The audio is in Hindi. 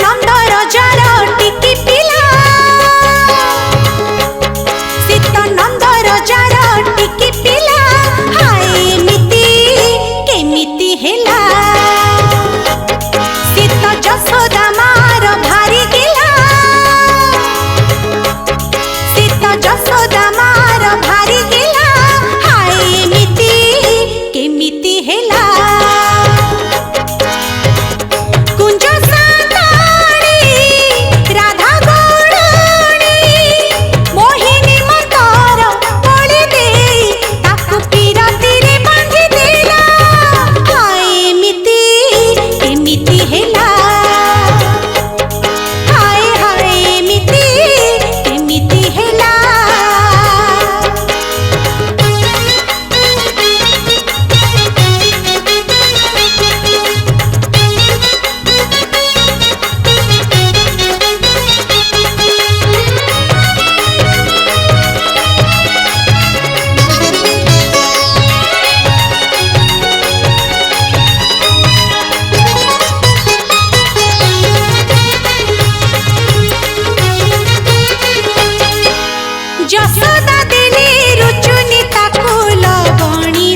नंद रजार टिकी पिला सीत नंद रजार टिकी पिला हाय मिति केमिति हेला सीत जसोदा मार भारी गिला सीत जसोदा मार भारी गिला हाय मिति केमिति हेला जसोदा दिली रुचुनी ताकू लवणी